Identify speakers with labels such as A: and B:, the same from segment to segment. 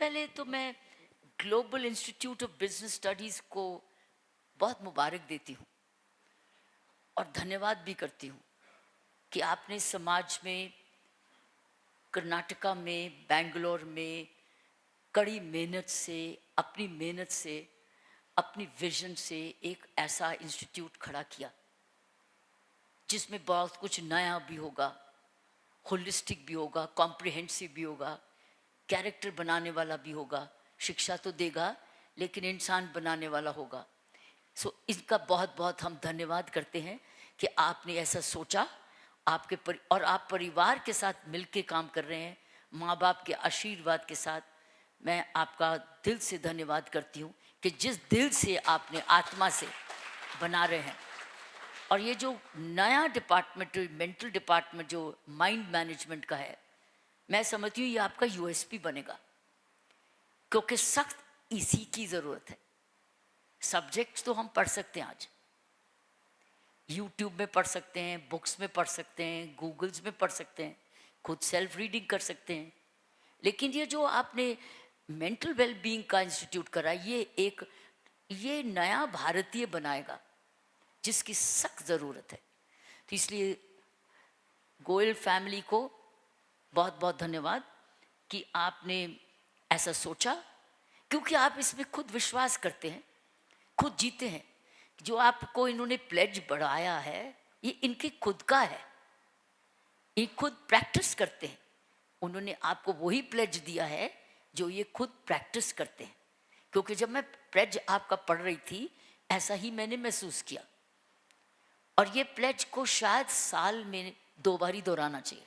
A: पहले तो मैं global institute of business studies को बहुत मुबारक देती हूँ और धन्यवाद भी करती हूँ कि आपने समाज में, कर्नाटका में, बेंगलोर में कड़ी मेहनत से, अपनी मेहनत से, अपनी विजन से एक ऐसा इंस्टीट्यूट खड़ा किया जिसमें बहुत कुछ नया भी होगा, होलिस्टिक भी होगा, कॉम्प्रिहेंसिव भी होगा, कैरेक्टर बनाने वाला भी होगा, शिक्षा तो देगा लेकिन इंसान बनाने वाला होगा। सो इसका बहुत बहुत हम धन्यवाद करते हैं कि आपने ऐसा सोचा, और आप परिवार के साथ मिलके काम कर रहे हैं, माँ बाप के आशीर्वाद के साथ। मैं आपका दिल से धन्यवाद करती हूँ कि जिस दिल से आपने आत्मा से बना रहे हैं। और ये जो नया डिपार्टमेंट, मेंटल डिपार्टमेंट जो माइंड मैनेजमेंट का है, मैं समझती हूँ ये आपका यूएसपी बनेगा, क्योंकि सख्त इसी की ज़रूरत है। सब्जेक्ट्स तो हम पढ़ सकते हैं, आज यूट्यूब में पढ़ सकते हैं, बुक्स में पढ़ सकते हैं, गूगल्स में पढ़ सकते हैं, खुद सेल्फ रीडिंग कर सकते हैं, लेकिन ये जो आपने मेंटल वेलबींग का इंस्टीट्यूट करा, ये नया भारतीय बनाएगा जिसकी सख्त ज़रूरत है। तो इसलिए गोयल फैमिली को बहुत बहुत धन्यवाद कि आपने ऐसा सोचा, क्योंकि आप इसमें खुद विश्वास करते हैं, खुद जीते हैं। जो आपको इन्होंने प्लेज बढ़ाया है ये इनके खुद का है, ये खुद प्रैक्टिस करते हैं। उन्होंने आपको वही प्लेज दिया है जो ये खुद प्रैक्टिस करते हैं। क्योंकि जब मैं प्लेज आपका पढ़ रही थी ऐसा ही मैंने महसूस किया, और ये प्लेज को शायद साल में 2 बारी दोहराना चाहिए,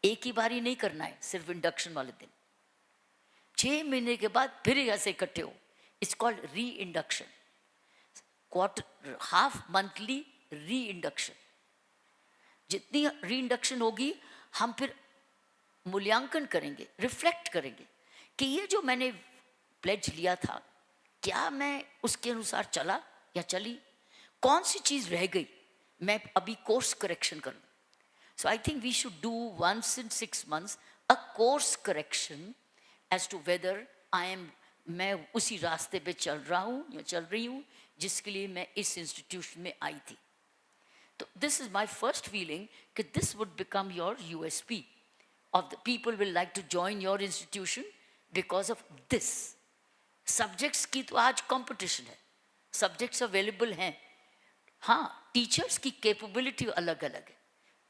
A: एक ही बारी नहीं करना है। सिर्फ इंडक्शन वाले दिन 6 महीने के बाद फिर ऐसे इकट्ठे हो, इट्स कॉल्ड री इंडक्शन, क्वार्टर हाफ मंथली री इंडक्शन। जितनी री इंडक्शन होगी हम फिर मूल्यांकन करेंगे, रिफ्लेक्ट करेंगे कि ये जो मैंने प्लेज लिया था क्या मैं उसके अनुसार चला या चली, कौन सी चीज़ रह गई, मैं अभी कोर्स करेक्शन करूँ। So I think we should do once in 6 months a course correction as to whether मैं उसी रास्ते पे चल रहा हूँ या चल रही हूँ जिसके लिए मैं इस इंस्टीट्यूशन में आई थी। तो this is my first feeling कि this would become your USP of the people will like to join your institution because of this. Subjects की तो आज कंपटीशन है, सब्जेक्ट्स अवेलेबल हैं। हाँ, टीचर्स की कैपेबिलिटी अलग अलग है,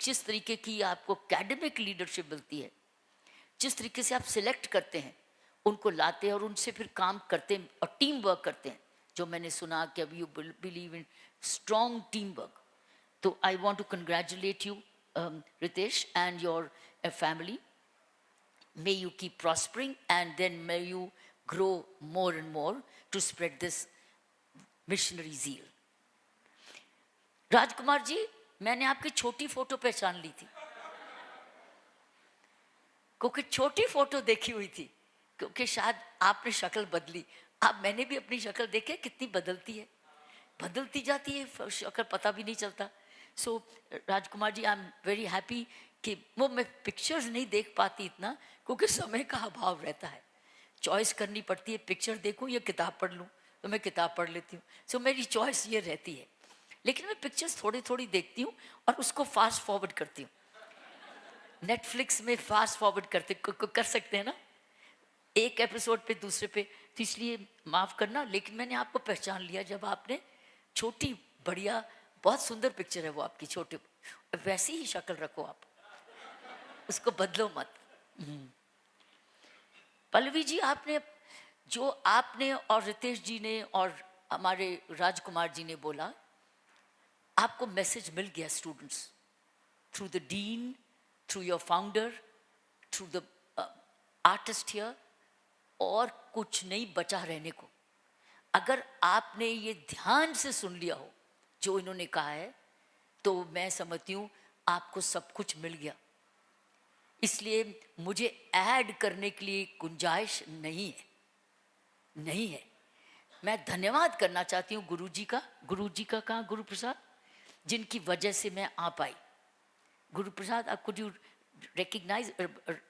A: जिस तरीके की आपको एकेडमिक लीडरशिप मिलती है, जिस तरीके से आप सिलेक्ट करते हैं, उनको लाते हैं और उनसे फिर काम करते हैं और टीम वर्क करते हैं, जो मैंने सुना कि अब you believe in strong team work. तो I want to congratulate you Ritesh and your family. May you keep prospering and then may you grow more and more to spread this missionary zeal. Rajkumar ji, मैंने आपकी छोटी photo पहचान ली थी, क्योंकि छोटी photo देखी हुई थी, क्योंकि शायद आपने शक्ल बदली। अब मैंने भी अपनी शक्ल देखे कितनी बदलती है, बदलती जाती है शक्ल, पता भी नहीं चलता। सो Rajkumar ji, I am very happy कि वो मैं पिक्चर्स नहीं देख पाती इतना, क्योंकि समय का अभाव रहता है, चॉइस करनी पड़ती है, पिक्चर देखूं या किताब पढ़ लूं, तो मैं किताब पढ़ लेती हूँ। सो मेरी चॉइस ये रहती है, लेकिन मैं पिक्चर्स थोड़ी थोड़ी देखती हूँ और उसको फास्ट फॉरवर्ड करती हूँ। नेटफ्लिक्स में फास्ट फॉरवर्ड कर सकते हैं ना, एक एपिसोड पे दूसरे पे, तो इसलिए माफ़ करना, लेकिन मैंने आपको पहचान लिया जब आपने छोटी, बढ़िया, बहुत सुंदर पिक्चर है वो आपकी, छोटे, वैसी ही शक्ल रखो आप, उसको बदलो मत। पल्लवी जी, आपने और रितेश जी ने और हमारे राजकुमार जी ने बोला, आपको मैसेज मिल गया students, through the dean, through your founder, through the artist here, और कुछ नहीं बचा रहने को। अगर आपने ये ध्यान से सुन लिया हो जो इन्होंने कहा है, तो मैं समझती हूँ आपको सब कुछ मिल गया। इसलिए मुझे ऐड करने के लिए गुंजाइश नहीं है। मैं धन्यवाद करना चाहती हूँ गुरु जी का कहाँ, गुरु प्रसाद, जिनकी वजह से मैं आ पाई। Guru Prasad, could you recognize,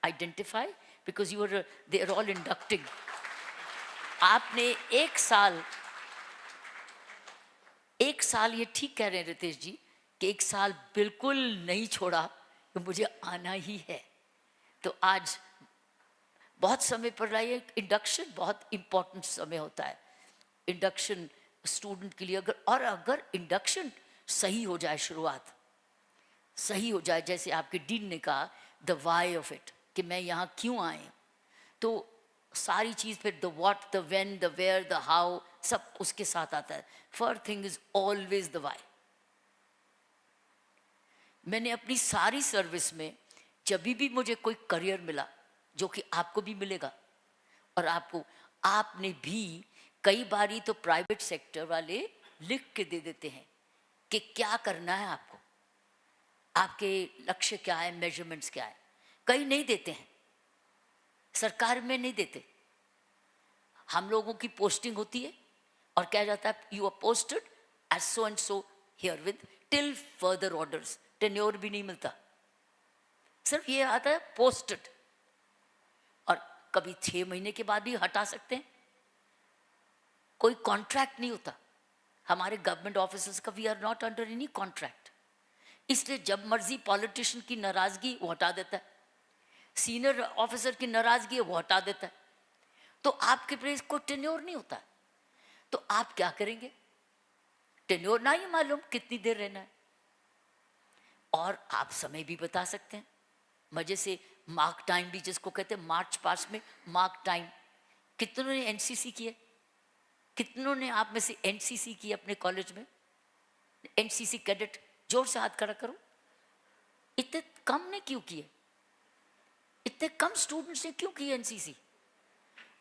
A: identify because you are, they are all inducting. आपने एक साल ये ठीक कह रहे हैं रितेश जी कि एक साल बिल्कुल नहीं छोड़ा कि मुझे आना ही है। तो आज बहुत समय पर रहा है। इंडक्शन बहुत इंपॉर्टेंट समय होता है, इंडक्शन स्टूडेंट के लिए। अगर इंडक्शन सही हो जाए, शुरुआत सही हो जाए, जैसे आपके डीन ने कहा द वाई ऑफ इट, कि मैं यहाँ क्यों आए, तो सारी चीज फिर the what, the when, the where, the how, सब उसके साथ आता है। First thing is always the why. मैंने अपनी सारी सर्विस में जब भी मुझे कोई करियर मिला, जो कि आपको भी मिलेगा, और आपने भी कई बारी तो प्राइवेट सेक्टर वाले लिख के दे देते हैं कि क्या करना है आपको, आपके लक्ष्य क्या है, मेजरमेंट्स क्या है। कई नहीं देते हैं, सरकार में नहीं देते। हम लोगों की पोस्टिंग होती है और क्या जाता है, you are posted as so and so here with till further orders. Tenure भी नहीं मिलता, सिर्फ ये आता है पोस्टेड, और कभी 6 महीने के बाद भी हटा सकते हैं। कोई कॉन्ट्रैक्ट नहीं होता हमारे गवर्नमेंट ऑफिसर्स का, we are not under any contract. इसलिए जब मर्जी पॉलिटिशियन की नाराजगी वो हटा देता है, सीनियर ऑफिसर की नाराजगी वो हटा देता है। तो आपके प्लेस को टेन्योर नहीं होता है, तो आप क्या करेंगे? टेन्योर ना ही मालूम कितनी देर रहना है। और आप समय भी बता सकते हैं मजे से, मार्क टाइम भी जिसको कहते हैं, मार्च पास में मार्क टाइम। कितनों ने एनसीसी किए? कितनों ने आप में से एनसीसी की अपने कॉलेज में? एनसीसी कैडेट, जोर से हाथ खड़ा करो। इतने कम ने क्यों किए? इतने कम स्टूडेंट्स ने क्यों किए एनसीसी?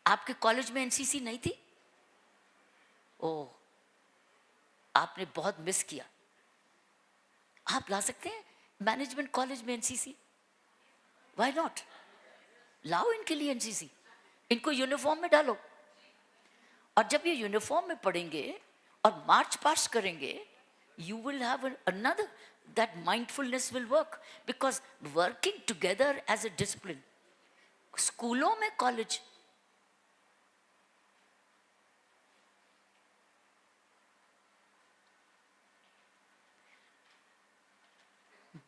A: आपके कॉलेज में एनसीसी नहीं थी? ओह, आपने बहुत मिस किया। आप ला सकते हैं मैनेजमेंट कॉलेज में एनसीसी, व्हाई नॉट? लाओ इनके लिए एनसीसी, इनको यूनिफॉर्म में डालो। और जब ये यूनिफॉर्म में पढ़ेंगे और मार्च पास करेंगे, you will have another, that mindfulness will work, because working together as a discipline, स्कूलों में, कॉलेज,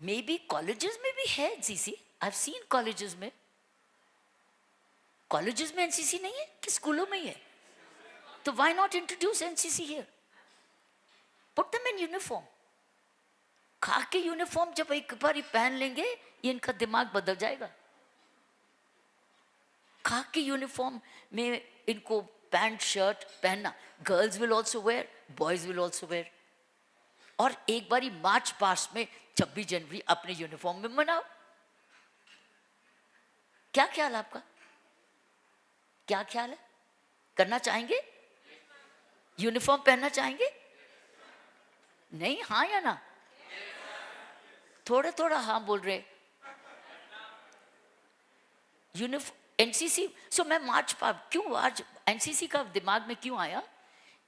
A: मे बी कॉलेजेस में भी है NCC. I have seen colleges में एनसीसी नहीं है कि स्कूलों में ही है? तो why not introduce NCC here? Put them in uniform. खाकी यूनिफॉर्म जब एक बार ही पहन लेंगे, ये इनका दिमाग बदल जाएगा। खाकी यूनिफॉर्म में इनको पैंट शर्ट पहनना, girls will also wear, boys will also wear. और एक बार ही मार्च पास्ट में 26 जनवरी अपने यूनिफॉर्म में मनाओ। क्या ख्याल है आपका? क्या ख्याल है? करना चाहेंगे? यूनिफॉर्म पहनना चाहेंगे? नहीं, हाँ या ना? थोड़ा थोड़ा हाँ बोल रहे। Uniform, NCC. सो मैं मार्च पास क्यों, आज एनसीसी का दिमाग में क्यों आया?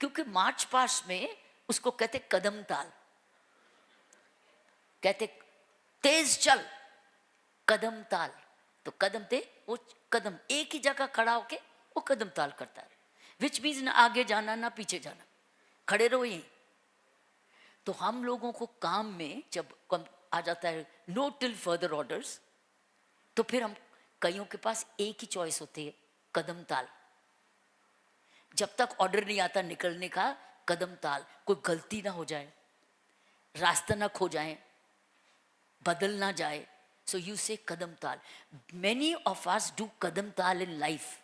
A: क्योंकि मार्च पास में उसको कहते कदम ताल, कहते तेज चल, कदम ताल। तो कदम ते, वो कदम एक ही जगह खड़ा होके वो कदम ताल करता है, विच मीन्स ना आगे जाना ना पीछे जाना, खड़े रहो यहीं। तो हम लोगों को काम में जब आ जाता है नो टिल फर्दर ऑर्डर्स, तो फिर हम कईयों के पास एक ही चॉइस होती है, कदम ताल। जब तक ऑर्डर नहीं आता निकलने का, कदम ताल, कोई गलती ना हो जाए, रास्ता ना खो जाए, बदल ना जाए। सो यू से कदम ताल। मेनी ऑफ अस डू कदम ताल इन लाइफ।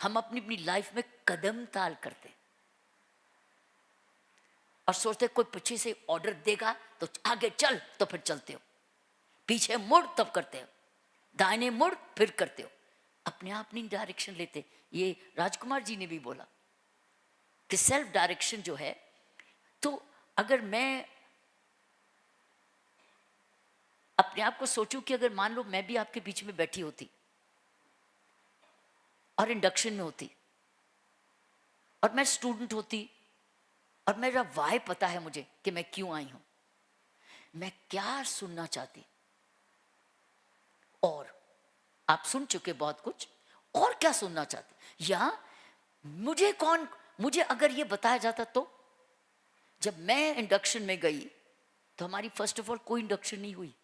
A: हम अपनी अपनी लाइफ में कदम ताल करते और सोचते कोई पीछे से ऑर्डर देगा तो आगे चल, तो फिर चलते हो, पीछे मुड़ तब करते हो, दाहिने मुड़ फिर करते हो, अपने आप नहीं डायरेक्शन लेते। ये राजकुमार जी ने भी बोला कि सेल्फ डायरेक्शन जो है, तो अगर मैं अपने आप को सोचूं कि अगर मान लो मैं भी आपके बीच में बैठी होती और इंडक्शन में होती और मैं स्टूडेंट होती और मेरा वाई पता है मुझे कि मैं क्यों आई हूं, मैं क्या सुनना चाहती, और आप सुन चुके बहुत कुछ, और क्या सुनना चाहते? या मुझे अगर ये बताया जाता तो, जब मैं इंडक्शन में गई तो हमारी फर्स्ट ऑफ ऑल कोई इंडक्शन नहीं हुई।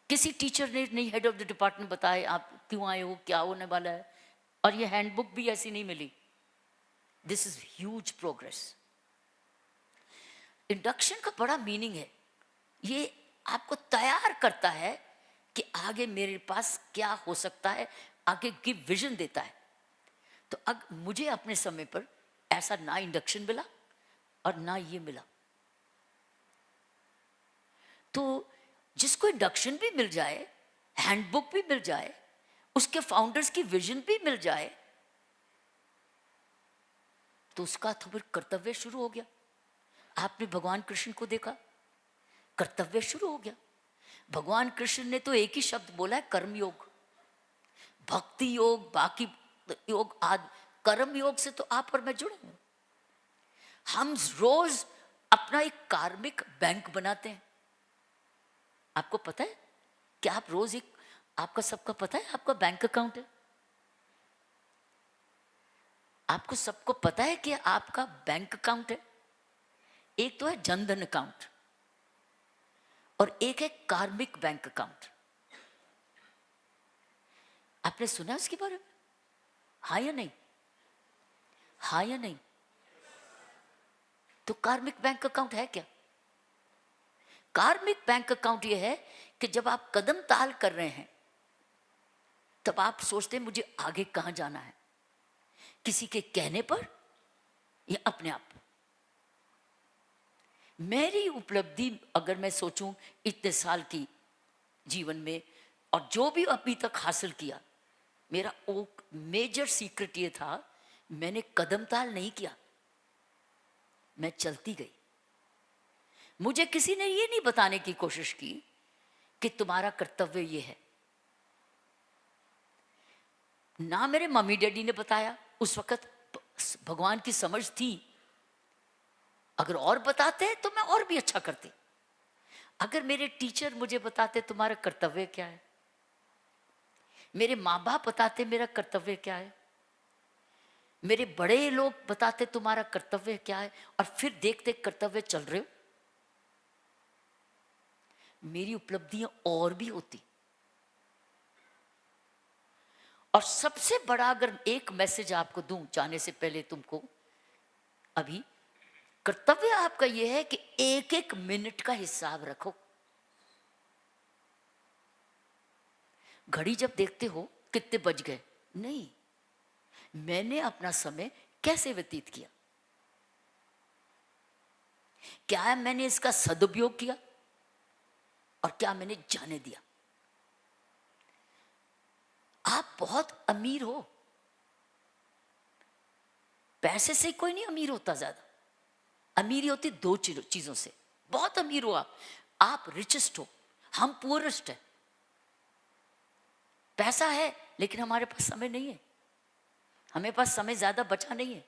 A: किसी टीचर ने नहीं, हेड ऑफ द डिपार्टमेंट बताया आप क्यों आए हो, क्या होने वाला है, और ये हैंडबुक भी ऐसी नहीं मिली। This is huge progress. Induction का बड़ा मीनिंग है, ये आपको तैयार करता है कि आगे मेरे पास क्या हो सकता है, आगे की विजन देता है। तो मुझे अपने समय पर ऐसा ना इंडक्शन मिला और ना ये मिला। तो जिसको इंडक्शन भी मिल जाए, हैंडबुक भी मिल जाए, उसके फाउंडर्स की विजन भी मिल जाए, तो उसका तो फिर कर्तव्य शुरू हो गया। आपने भगवान कृष्ण को देखा, कर्तव्य शुरू हो गया। भगवान कृष्ण ने तो एक ही शब्द बोला है, कर्म योग। भक्ति योग, बाकी योग आदि, कर्म योग से तो आप और मैं जुड़े हैं। हम रोज अपना एक कार्मिक बैंक बनाते हैं। आपको पता है कि आप रोज एक, आपका सबका पता है आपका बैंक अकाउंट है? आपको सबको पता है कि आपका बैंक अकाउंट है? एक तो है जनधन अकाउंट और एक है कार्मिक बैंक अकाउंट। आपने सुना उसके बारे में? हाँ या नहीं? हाँ या नहीं? तो कार्मिक बैंक अकाउंट है क्या? कार्मिक बैंक अकाउंट ये है कि जब आप कदम ताल कर रहे हैं तब आप सोचते हैं मुझे आगे कहां जाना है, किसी के कहने पर या अपने आप। मेरी उपलब्धि अगर मैं सोचूं इतने साल की जीवन में, और जो भी अभी तक हासिल किया, मेरा मेजर सीक्रेट ये था, मैंने कदम ताल नहीं किया, मैं चलती गई। मुझे किसी ने ये नहीं बताने की कोशिश की कि तुम्हारा कर्तव्य ये है। ना मेरे मम्मी डैडी ने बताया, उस वक्त भगवान की समझ थी, अगर और बताते तो मैं और भी अच्छा करती। अगर मेरे टीचर मुझे बताते तुम्हारा कर्तव्य क्या है, मेरे माँ बाप बताते मेरा कर्तव्य क्या है, मेरे बड़े लोग बताते तुम्हारा कर्तव्य क्या है, और फिर देखते कर्तव्य चल रहे हो, मेरी उपलब्धियां और भी होती। और सबसे बड़ा अगर एक मैसेज आपको दूं जाने से पहले तुमको, अभी कर्तव्य आपका यह है कि एक एक मिनट का हिसाब रखो। घड़ी जब देखते हो कितने बज गए, नहीं, मैंने अपना समय कैसे व्यतीत किया, क्या मैंने इसका सदुपयोग किया और क्या मैंने जाने दिया। आप बहुत अमीर हो, पैसे से कोई नहीं अमीर होता, ज्यादा अमीरी होती दो चीजों से। बहुत अमीर हो आप रिचेस्ट हो, हम पुअरेस्ट है। पैसा है लेकिन हमारे पास समय नहीं है, हमें पास समय ज्यादा बचा नहीं है।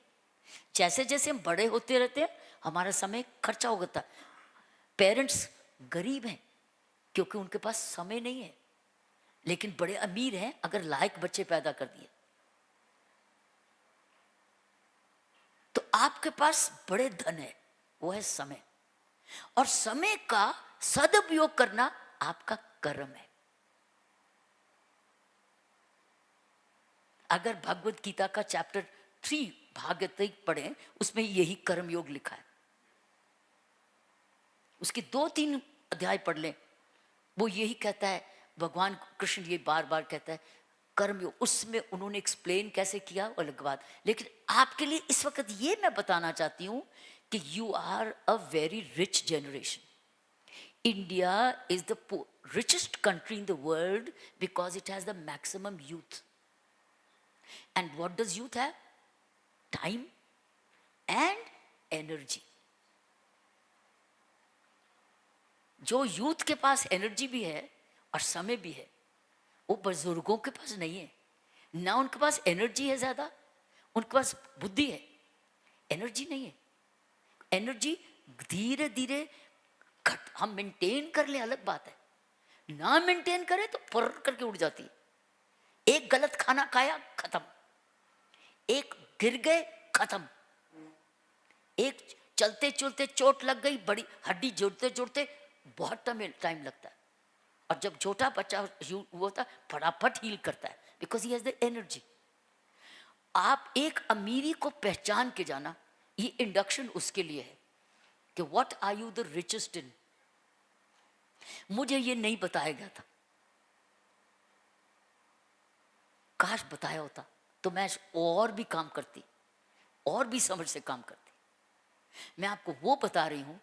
A: जैसे जैसे हम बड़े होते रहते हैं हमारा समय खर्चा होता है। पेरेंट्स गरीब हैं क्योंकि उनके पास समय नहीं है, लेकिन बड़े अमीर हैं अगर लायक बच्चे पैदा कर दिए। तो आपके पास बड़े धन है, वो है समय, और समय का सदुपयोग करना आपका कर्म है। अगर भगवत गीता का चैप्टर 3 भागवत पढ़ें, उसमें यही कर्म योग लिखा है। उसके 2-3 अध्याय पढ़ लें, वो यही कहता है, भगवान कृष्ण ये बार बार कहता है कर्म योग। उसमें उन्होंने एक्सप्लेन कैसे किया अलग बात, लेकिन आपके लिए इस वक्त ये मैं बताना चाहती हूं कि you are a very rich generation. India is the richest country in the world because it has the maximum youth. And what does youth have? Time and energy. जो यूथ के पास एनर्जी भी है और समय भी है, वो बुजुर्गों के पास नहीं है। ना उनके पास एनर्जी है ज्यादा, उनके पास बुद्धि है, एनर्जी नहीं है। एनर्जी धीरे धीरे हम मेंटेन कर ले अलग बात है, ना मेंटेन करे तो फुर करके उड़ जाती है। एक गलत खाना खाया, खत्म। एक गिर गए, खत्म। एक चलते चलते चोट लग गई, बड़ी हड्डी जोड़ते जोड़ते बहुत टाइम लगता है। और जब छोटा बच्चा हुआ था, फटाफट हील करता है, because he has the energy. आप एक अमीरी को पहचान के जाना, ये इंडक्शन उसके लिए है कि what are you the richest in. मुझे ये नहीं बताया गया था, काश बताया होता तो मैं और भी काम करती, और भी समझ से काम करती। मैं आपको वो बता रही हूं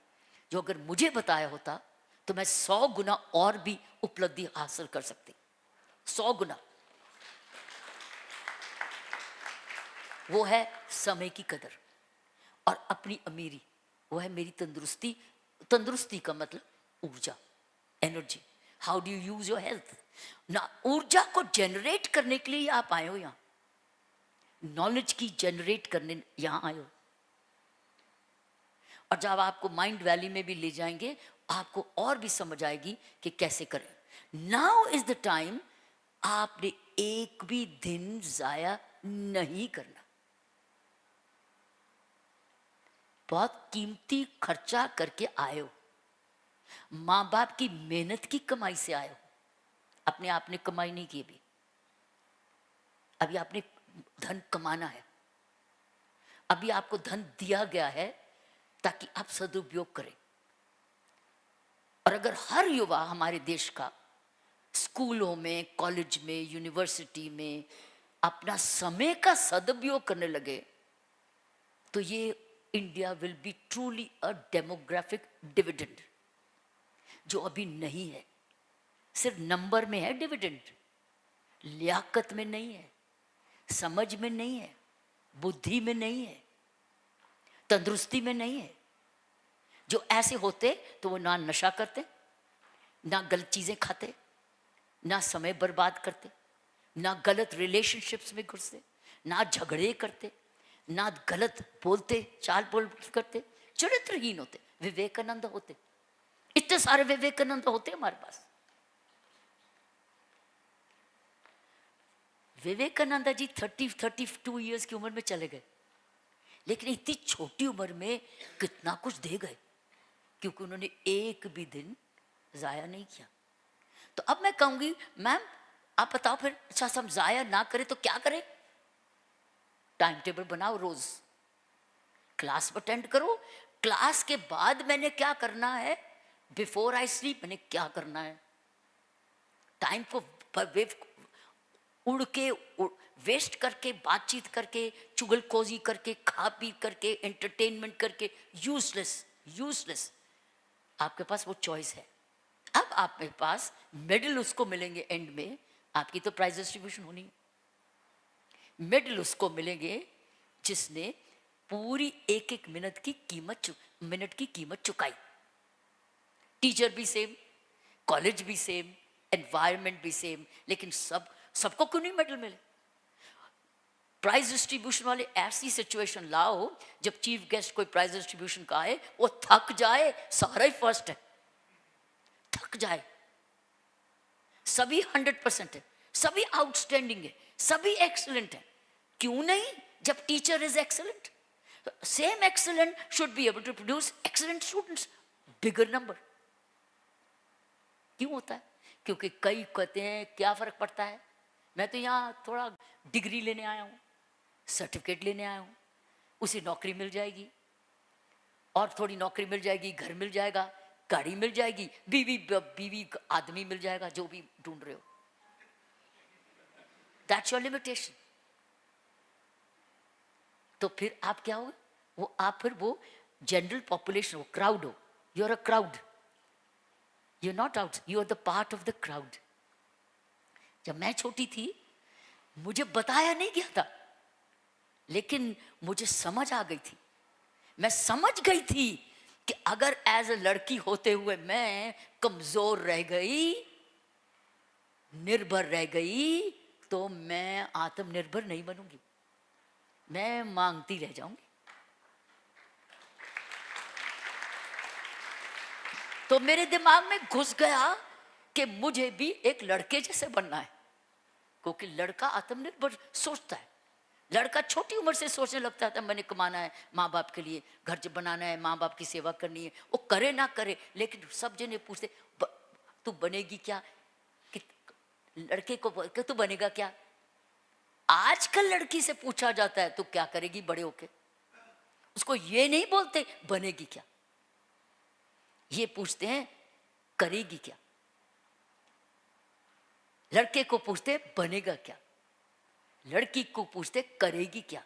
A: जो अगर मुझे बताया होता तो मैं 100 गुना और भी उपलब्धि हासिल कर सकती, 100 गुना। वो है समय की कदर और अपनी अमीरी, वो है मेरी तंदुरुस्ती। तंदुरुस्ती का मतलब ऊर्जा, energy. How do you use your health ना। ऊर्जा को जनरेट करने के लिए आप आए हो यहां, नॉलेज की जनरेट करने यहां आए हो। और जब आपको माइंड वैली में भी ले जाएंगे, आपको और भी समझ आएगी कि कैसे करें। नाउ इज द टाइम, आपने एक भी दिन जाया नहीं करना। बहुत कीमती खर्चा करके आए हो, माँ बाप की मेहनत की कमाई से आए हो, अपने आपने कमाई नहीं की अभी। अभी आपने धन कमाना है, अभी आपको धन दिया गया है ताकि आप सदुपयोग करें। और अगर हर युवा हमारे देश का स्कूलों में, कॉलेज में, यूनिवर्सिटी में अपना समय का सदुपयोग करने लगे, तो ये India will be truly a demographic dividend, जो अभी नहीं है। सिर्फ नंबर में है डिविडेंड, लियाकत में नहीं है, समझ में नहीं है, बुद्धि में नहीं है, तंदुरुस्ती में नहीं है। जो ऐसे होते तो वो ना नशा करते, ना गलत चीजें खाते, ना समय बर्बाद करते, ना गलत रिलेशनशिप्स में घुसते, ना झगड़े करते, ना गलत बोलते, चाल बोल करते, चरित्रहीन होते, विवेकानंद होते। इतने सारे विवेकानंद होते हमारे पास। विवेकानंद जी 32 इयर्स की उम्र में चले गए, लेकिन इतनी छोटी उम्र में कितना कुछ दे गए, क्योंकि उन्होंने एक भी दिन जाया नहीं किया। तो अब मैं कहूंगी, मैम आप बताओ फिर, अच्छा हम जाया ना करें तो क्या करें? टाइम टेबल बनाओ, रोज क्लास अटेंड करो। क्लास के बाद मैंने क्या करना है, बिफोर आई स्लीप मैंने क्या करना है। टाइम को उड़ के वेस्ट करके, बातचीत करके, चुगलखोजी करके, खा पी करके, एंटरटेनमेंट करके, यूजलेस यूजलेस। आपके पास वो चॉइस है। अब आपके पास मेडल उसको मिलेंगे एंड में, आपकी तो प्राइज डिस्ट्रीब्यूशन होनी है। मेडल उसको मिलेंगे जिसने पूरी एक एक मिनट की कीमत चुकाई। टीचर भी सेम, कॉलेज भी सेम, एनवायरनमेंट भी सेम, लेकिन सबको क्यों नहीं मेडल मिले? प्राइज डिस्ट्रीब्यूशन वाले ऐसी सिचुएशन लाओ जब चीफ गेस्ट कोई प्राइज डिस्ट्रीब्यूशन का आए, वो थक जाए, सारा ही फर्स्ट है, थक जाए। सभी 100% है, सभी आउटस्टैंडिंग है, सभी एक्सीलेंट है। क्यों नहीं, जब teacher is excellent? Same excellent should be able to produce excellent students, bigger number. क्यों होता है? क्योंकि कई कहते हैं क्या फर्क पड़ता है, मैं तो यहाँ थोड़ा डिग्री लेने आया हूँ, सर्टिफिकेट लेने आया हूँ, उसे नौकरी मिल जाएगी, और थोड़ी नौकरी मिल जाएगी, घर मिल जाएगा, गाड़ी मिल जाएगी, बीवी आदमी मिल जाएगा, जो भी ढूंढ रहे हो। That's your limitation. तो फिर आप क्या हो, वो आप फिर वो जनरल पॉपुलेशन, वो क्राउड हो। You are a crowd, you are not out, you are the part of the crowd. जब मैं छोटी थी मुझे बताया नहीं गया था, लेकिन मुझे समझ आ गई थी। मैं समझ गई थी कि अगर एज अ लड़की होते हुए मैं कमजोर रह गई, निर्भर रह गई, तो मैं आत्मनिर्भर नहीं बनूंगी, मैं मांगती रह जाऊंगी। तो मेरे दिमाग में घुस गया कि मुझे भी एक लड़के जैसे बनना है, क्योंकि लड़का आत्मनिर्भर सोचता है। लड़का छोटी उम्र से सोचने लगता था मैंने कमाना है, माँ बाप के लिए घर बनाना है, माँ बाप की सेवा करनी है। वो करे ना करे, लेकिन सब जने पूछते तू बनेगी क्या, कि लड़के को कि तू बनेगा क्या। आजकल लड़की से पूछा जाता है तू क्या करेगी बड़े होके, उसको ये नहीं बोलते बनेगी क्या, ये पूछते हैं करेगी क्या। लड़के को पूछते बनेगा क्या, लड़की को पूछते करेगी क्या।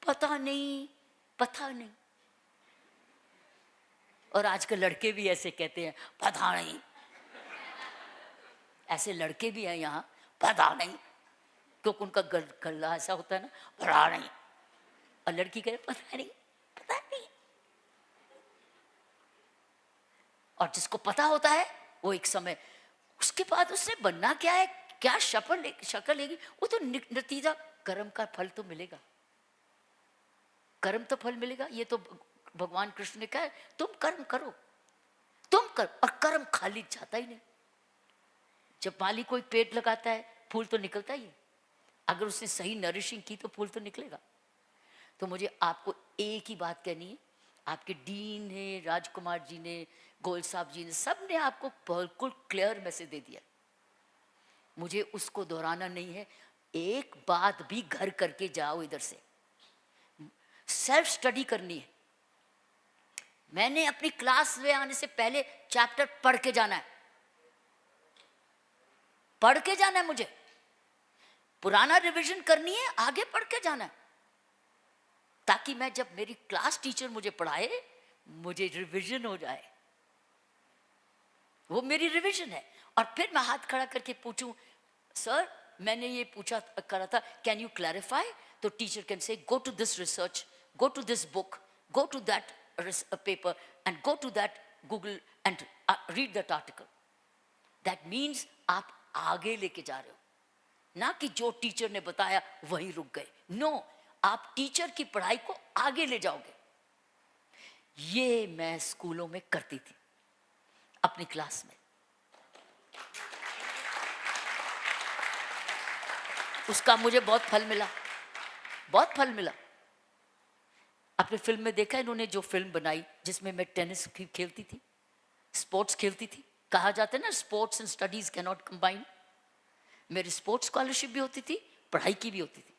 A: पता नहीं, पता नहीं। और आजकल लड़के भी ऐसे कहते हैं पता नहीं, ऐसे लड़के भी हैं यहाँ, पता नहीं, क्योंकि उनका गला ऐसा होता है ना, पता नहीं। और लड़की कहे पता नहीं, पता नहीं। और जिसको पता होता है वो एक समय, उसके बाद उसने बनना क्या है, क्या शक्ल लेगी, वो तो नतीजा कर्म का फल तो मिलेगा, कर्म तो फल मिलेगा। ये तो भगवान कृष्ण ने कहा है तुम कर्म करो, तुम कर। और कर्म खाली जाता ही नहीं। जब माली कोई पेड़ लगाता है फूल तो निकलता ही है, अगर उसने सही नरिशिंग की तो फूल तो निकलेगा। तो मुझे आपको एक ही बात कहनी है, आपके डीन ने, राजकुमार जी ने, गोयल साहब जी ने, सब ने आपको बिल्कुल क्लियर मैसेज दे दिया, मुझे उसको दोहराना नहीं है। एक बात भी घर करके जाओ, इधर से सेल्फ स्टडी करनी है। मैंने अपनी क्लास में आने से पहले चैप्टर पढ़ के जाना है, पढ़ के जाना है। मुझे पुराना रिवीजन करनी है, आगे पढ़ के जाना है, ताकि मैं जब मेरी क्लास टीचर मुझे पढ़ाए मुझे रिवीजन हो जाए। वो मेरी रिवीजन है। और फिर मैं हाथ खड़ा करके पूछूं सर मैंने ये पूछा करा था, कैन यू क्लैरिफाई। तो teacher can say go to this research, go to this book, go to that paper and go to that Google and read that article. That means आप आगे लेके जा रहे हो, ना कि जो टीचर ने बताया वहीं रुक गए। नो, आप टीचर की पढ़ाई को आगे ले जाओगे। ये मैं स्कूलों में करती थी अपनी क्लास में, उसका मुझे बहुत फल मिला, बहुत फल मिला। आपने फिल्म में देखा इन्होंने जो फिल्म बनाई जिसमें मैं टेनिस खेलती थी, स्पोर्ट्स खेलती थी। कहा जाता है ना sports and studies can not combine. मेरी स्पोर्ट्स स्कॉलरशिप भी होती थी, पढ़ाई की भी होती थी,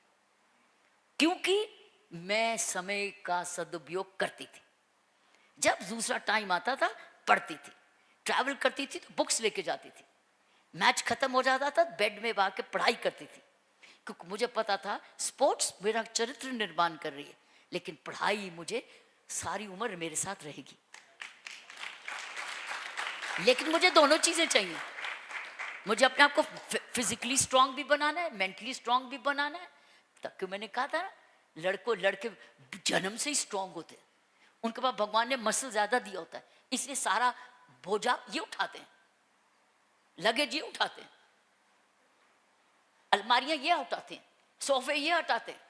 A: क्योंकि मैं समय का सदुपयोग करती थी। जब दूसरा टाइम आता था पढ़ती थी, ट्रैवल करती थी तो बुक्स लेके जाती थी, मैच खत्म हो जाता था बेड में आके पढ़ाई करती थी, क्योंकि मुझे पता था स्पोर्ट्स मेरा चरित्र निर्माण कर रही है, लेकिन पढ़ाई मुझे सारी उम्र मेरे साथ रहेगी। लेकिन मुझे दोनों चीजें चाहिए, मुझे अपने आप को फिजिकली स्ट्रांग भी बनाना है, मेंटली स्ट्रांग भी बनाना है। तब क्यों मैंने कहा था ना लड़के जन्म से ही स्ट्रांग होते हैं, उनके पास भगवान ने मसल ज्यादा दिया होता है, इसलिए सारा बोझा ये उठाते हैं, लगेज ये उठाते हैं, अलमारियां ये उठाते हैं, सोफे ये हटाते हैं।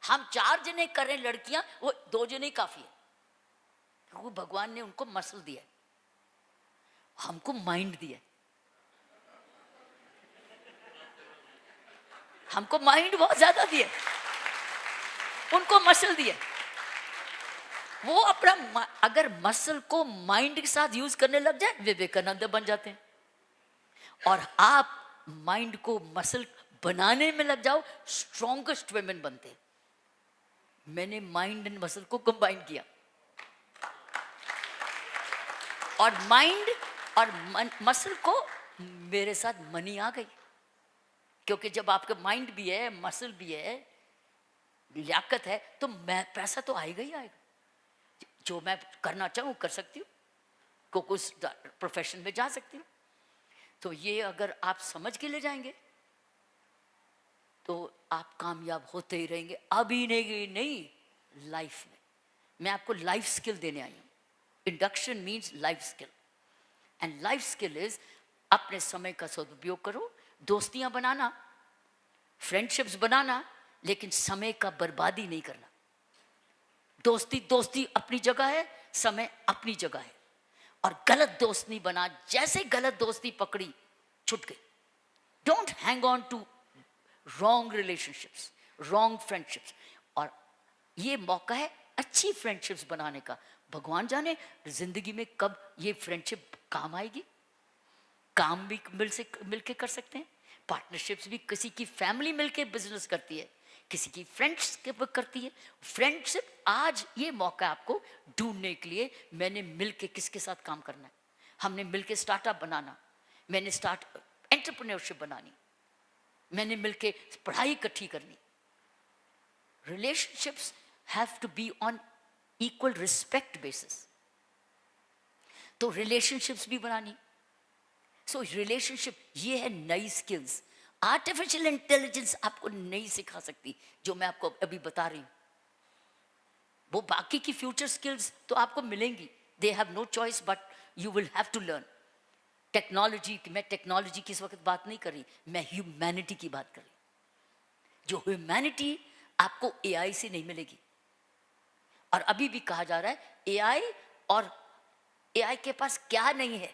A: हम 4 जने कर रहे हैं, लड़कियां वो 2 जने ही काफी है, क्योंकि भगवान ने उनको मसल दिया है, हमको माइंड दिया है। हमको माइंड बहुत ज्यादा दिया, उनको मसल दिया। वो अपना अगर मसल को माइंड के साथ यूज करने लग जाए विवेकानंद बन जाते हैं। और आप माइंड को मसल बनाने में लग जाओ, स्ट्रॉन्गेस्ट वुमेन बनते हैं। मैंने माइंड एंड मसल को कंबाइन किया, और माइंड और मसल को मेरे साथ मनी आ गई, क्योंकि जब आपका माइंड भी है, मसल भी है, लियाकत है, तो मैं पैसा तो आएगा ही आएगा। जो मैं करना चाहूँ कर सकती हूँ, क्योंकि उस प्रोफेशन में जा सकती हूँ। तो ये अगर आप समझ के ले जाएंगे तो आप कामयाब होते ही रहेंगे, अभी नहीं लाइफ में। मैं आपको लाइफ स्किल देने आई हूँ। Induction means life skill, and life skill is अपने समय का सदुपयोग करो, दोस्तियां बनाना, फ्रेंडशिप्स बनाना, लेकिन समय का बर्बादी नहीं करना। दोस्ती अपनी जगह है, समय अपनी जगह है। और गलत दोस्त नहीं बना, जैसे गलत दोस्ती पकड़ी छूट गई। Don't hang on to wrong relationships, wrong friendships. और ये मौका है अच्छी फ्रेंडशिप्स बनाने का। भगवान जाने जिंदगी में कब ये फ्रेंडशिप काम आएगी। काम भी मिलके कर सकते हैं, पार्टनरशिप्स भी। किसी की फैमिली मिलके बिजनेस करती है, किसी की फ्रेंड्स करती है। फ्रेंडशिप आज ये मौका आपको ढूंढने के लिए, मैंने मिलके किसके साथ काम करना है। हमने मिलके स्टार्टअप बनाना, मैंने एंटरप्रेन्योरशिप बनानी, मैंने मिलके पढ़ाई इकट्ठी करनी। Relationships have to be on equal respect basis. तो रिलेशनशिप्स भी बनानी। सो रिलेशनशिप ये है नई स्किल्स। आर्टिफिशियल इंटेलिजेंस आपको नहीं सिखा सकती जो मैं आपको अभी बता रही हूं। वो बाकी की फ्यूचर स्किल्स तो आपको मिलेंगी, they have no choice, but you will have to learn. Technology, मैं टेक्नोलॉजी की इस वक्त बात नहीं कर रही, मैं ह्यूमैनिटी की बात कर रही। जो ह्यूमैनिटी आपको एआई से नहीं मिलेगी। और अभी भी कहा जा रहा है एआई, और एआई के पास क्या नहीं है?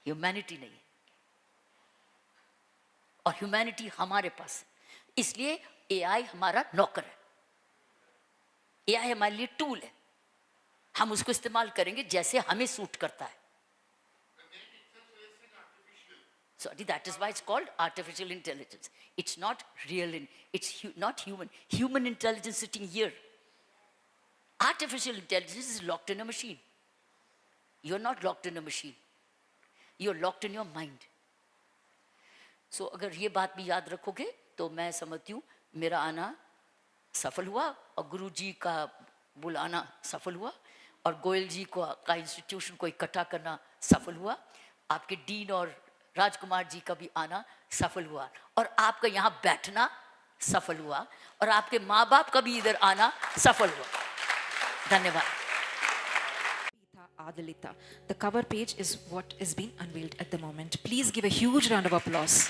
A: ह्यूमैनिटी नहीं है। और ह्यूमैनिटी हमारे पास है। इसलिए एआई हमारा नौकर है, एआई हमारे लिए टूल है। हम उसको इस्तेमाल करेंगे जैसे हमें सूट करता है। Sorry, that is why it's called artificial intelligence. It's not real, it's not human. Human intelligence sitting here. Artificial intelligence is locked in a machine. You're not locked in a machine. You're locked in your mind. So अगर ये बात भी याद रखोगे तो मैं समझती हूँ मेरा आना सफल हुआ, और गुरु जी का बुलाना सफल हुआ, और गोयल जी का इंस्टीट्यूशन को इकट्ठा करना सफल हुआ, आपके डीन और राजकुमार जी का भी आना सफल हुआ, और आपका यहाँ बैठना सफल हुआ, और आपके माँ बाप का भी इधर आना सफल हुआ। धन्यवाद।
B: Adalita. The cover page is what is being unveiled at the moment. Please give a huge round of applause.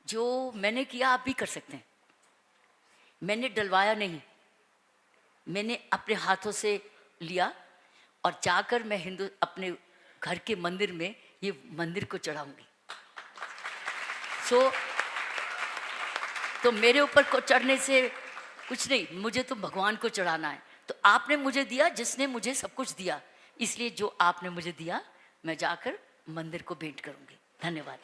A: जो मैंने किया आप भी कर सकते हैं। मैंने डलवाया नहीं, मैंने अपने हाथों से लिया, और जाकर मैं अपने घर के मंदिर में ये मंदिर को चढ़ाऊंगी। तो मेरे ऊपर को चढ़ने से कुछ नहीं, मुझे तो भगवान को चढ़ाना है। तो आपने मुझे दिया, जिसने मुझे सब कुछ दिया, इसलिए जो आपने मुझे दिया मैं जाकर मंदिर को भेंट करूंगी। धन्यवाद।